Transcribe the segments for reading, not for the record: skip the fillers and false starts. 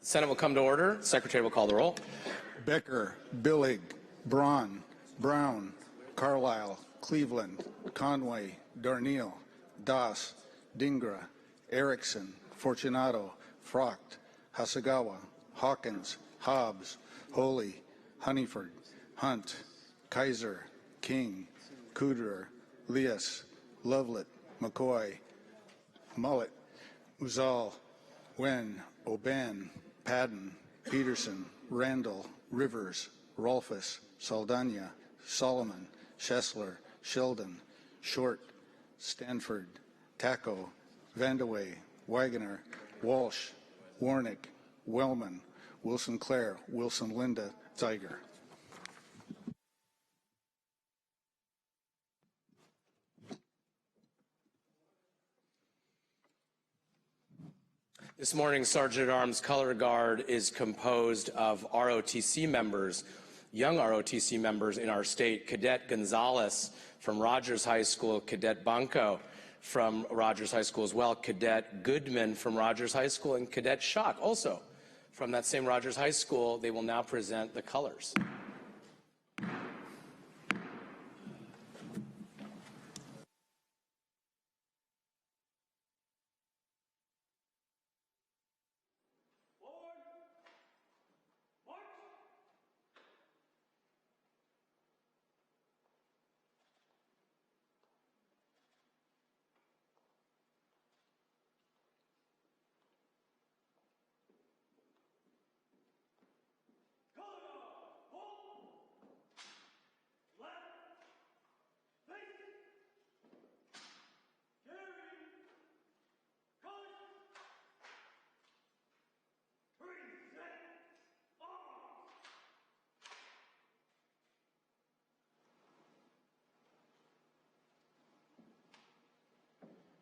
Senate will come to order. Secretary will call the roll. Becker, Billig, Braun, Brown, Carlisle, Cleveland, Conway, Darneal, Das, Dingra, Erickson, Fortunato, Frocht, Hasagawa, Hawkins, Hobbs, Holy, Honeyford, Hunt, Kaiser, King, Kudrer, Lias, Lovelet, McCoy, Mullet, Uzal, Wen, Oban, Padden, Peterson, Randall, Rivers, Rolfus, Saldana, Solomon, Schessler, Sheldon, Short, Stanford, Taco, Vandaway, Wagoner, Walsh, Warnick, Wellman, Wilson Clare, Wilson Linda, Zeiger. This morning's Sergeant at Arms Color Guard is composed of ROTC members, young ROTC members in our state. Cadet Gonzalez from Rogers High School, Cadet Banco from Rogers High School as well, Cadet Goodman from Rogers High School, and Cadet Schock also from that same Rogers High School. They will now present the colors.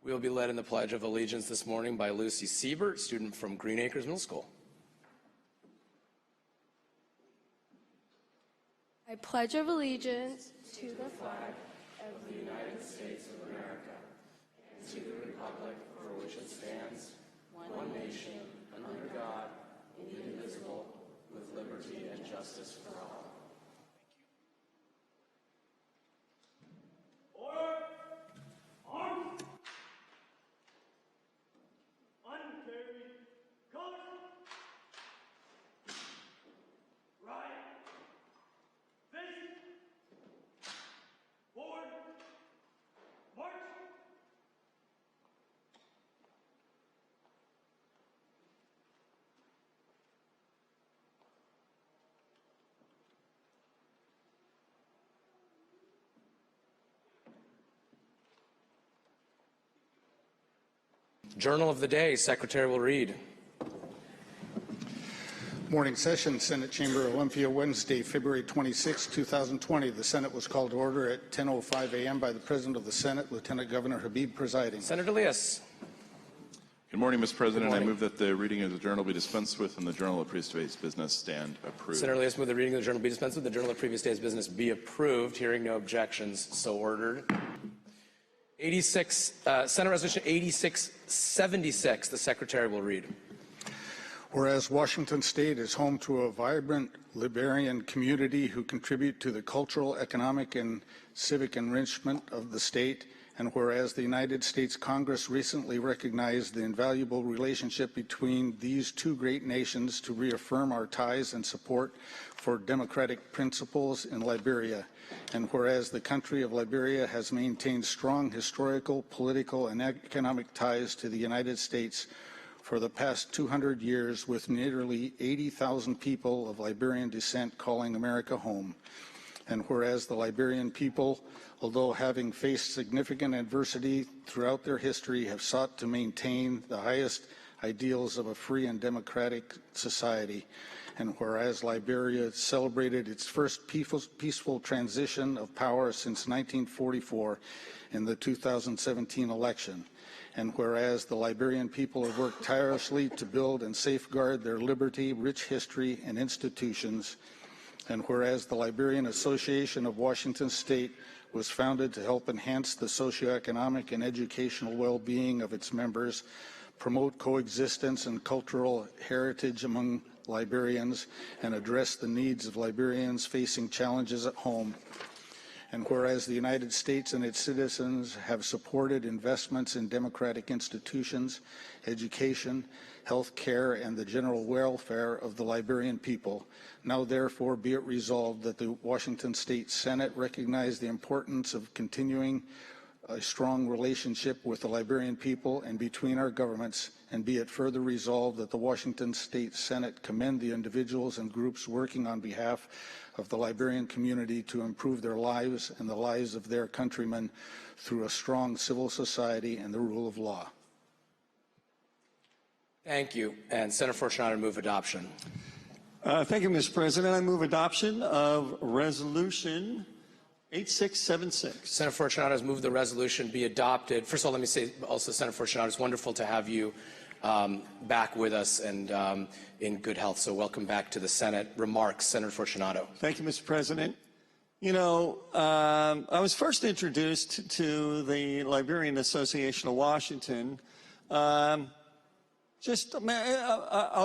We will be led in the Pledge of Allegiance this morning by Lucy Siebert, student from Green Acres Middle School. I pledge allegiance to the flag of the United States of America and to the republic for which it stands, one nation, under God, indivisible, with liberty and justice for all. Journal of the day, Secretary will read. Morning session, Senate Chamber, Olympia, Wednesday, February 26, 2020. The Senate was called to order at 10:05 a.m. by the President of the Senate, Lieutenant Governor Habib, presiding. Senator Lias. Good morning, Mr. President. I move that the reading of the journal be dispensed with and the Journal of previous day's business stand approved. Senator Lias, move the reading of the journal be dispensed with, the Journal of previous day's business be approved. Hearing no objections, so ordered. Senate Resolution 8676, the Secretary will read. Whereas Washington State is home to a vibrant Liberian community who contribute to the cultural, economic, and civic enrichment of the state, and whereas the United States Congress recently recognized the invaluable relationship between these two great nations to reaffirm our ties and support for democratic principles in Liberia, and whereas the country of Liberia has maintained strong historical, political, and economic ties to the United States for the past 200 years, with nearly 80,000 people of Liberian descent calling America home, and whereas the Liberian people, although having faced significant adversity throughout their history, have sought to maintain the highest ideals of a free and democratic society, and whereas Liberia celebrated its first peaceful transition of power since 1944 in the 2017 election, and whereas the Liberian people have worked tirelessly to build and safeguard their liberty, rich history, and institutions, and whereas the Liberian Association of Washington State was founded to help enhance the socioeconomic and educational well-being of its members promote coexistence and cultural heritage among Liberians, and address the needs of Liberians facing challenges at home. And whereas the United States and its citizens have supported investments in democratic institutions, education, health care, and the general welfare of the Liberian people, now therefore be it resolved that the Washington State Senate recognize the importance of continuing a strong relationship with the Liberian people and between our governments, and be it further resolved that the Washington State Senate commend the individuals and groups working on behalf of the Liberian community to improve their lives and the lives of their countrymen through a strong civil society and the rule of law. Thank you. And Senator Fortunato, move adoption. Thank you, Mr. President. I move adoption of Resolution 8676. Senator Fortunato has moved the resolution be adopted. First of all, let me say also, Senator Fortunato, it's wonderful to have you back with us and in good health. So welcome back to the Senate. Remarks, Senator Fortunato. Thank you, Mr. President. You know, I was first introduced to the Liberian Association of Washington. I'll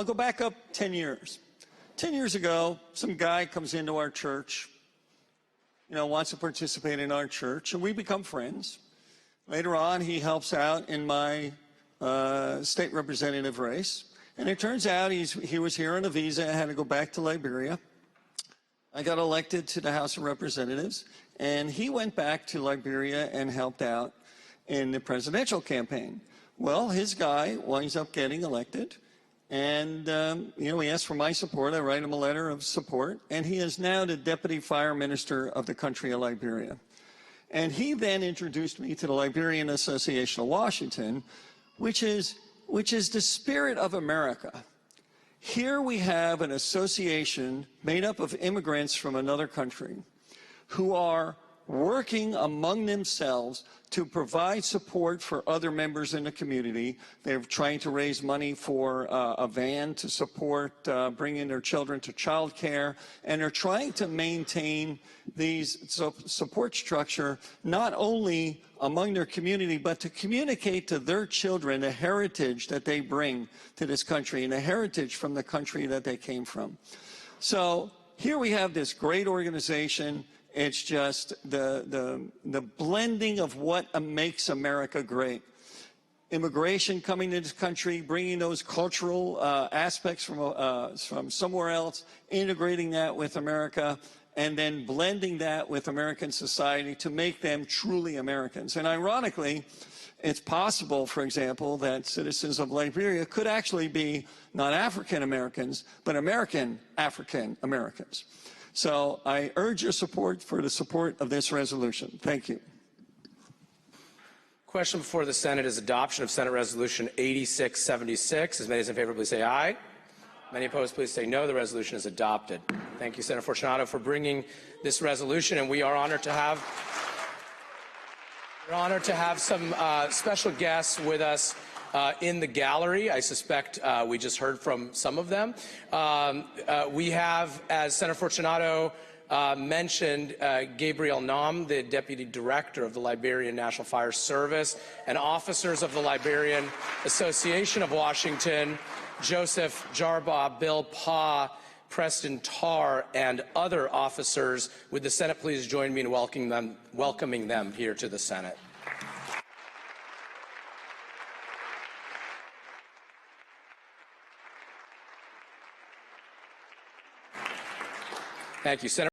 go back up 10 years. 10 years ago, some guy comes into our church, wants to participate in our church, and we become friends. Later on, he helps out in my state representative race, and it turns out he was here on a visa and had to go back to Liberia. I got elected to the House of Representatives, and he went back to Liberia and helped out in the presidential campaign. Well, his guy winds up getting elected, and he asked for my support. I write him a letter of support, and he is now the Deputy Fire Minister of the country of Liberia. And he then introduced me to the Liberian Association of Washington, which is the spirit of America. Here we have an association made up of immigrants from another country who are working among themselves to provide support for other members in the community. They're trying to raise money for a van to support bringing their children to child care, and they're trying to maintain these support structure not only among their community, but to communicate to their children the heritage that they bring to this country and the heritage from the country that they came from. So here we have this great organization. It's just the blending of what makes America great. Immigration coming to this country, bringing those cultural aspects from somewhere else, integrating that with America, and then blending that with American society to make them truly Americans. And ironically, it's possible, for example, that citizens of Liberia could actually be not African Americans, but American African Americans. So I urge your support for the support of this resolution. Thank you. Question before the Senate is adoption of Senate Resolution 8676. As many as in favor, please say aye. Many opposed, please say no. The resolution is adopted. Thank you, Senator Fortunato, for bringing this resolution, and we are honored to have some special guests with us in the gallery. I suspect we just heard from some of them. We have, as Senator Fortunato mentioned, Gabriel Nam, the Deputy Director of the Liberian National Fire Service, and officers of the Liberian Association of Washington, Joseph Jarbaugh, Bill Pa, Preston Tarr, and other officers. Would the Senate please join me in welcoming them here to the Senate? Thank you, Senator.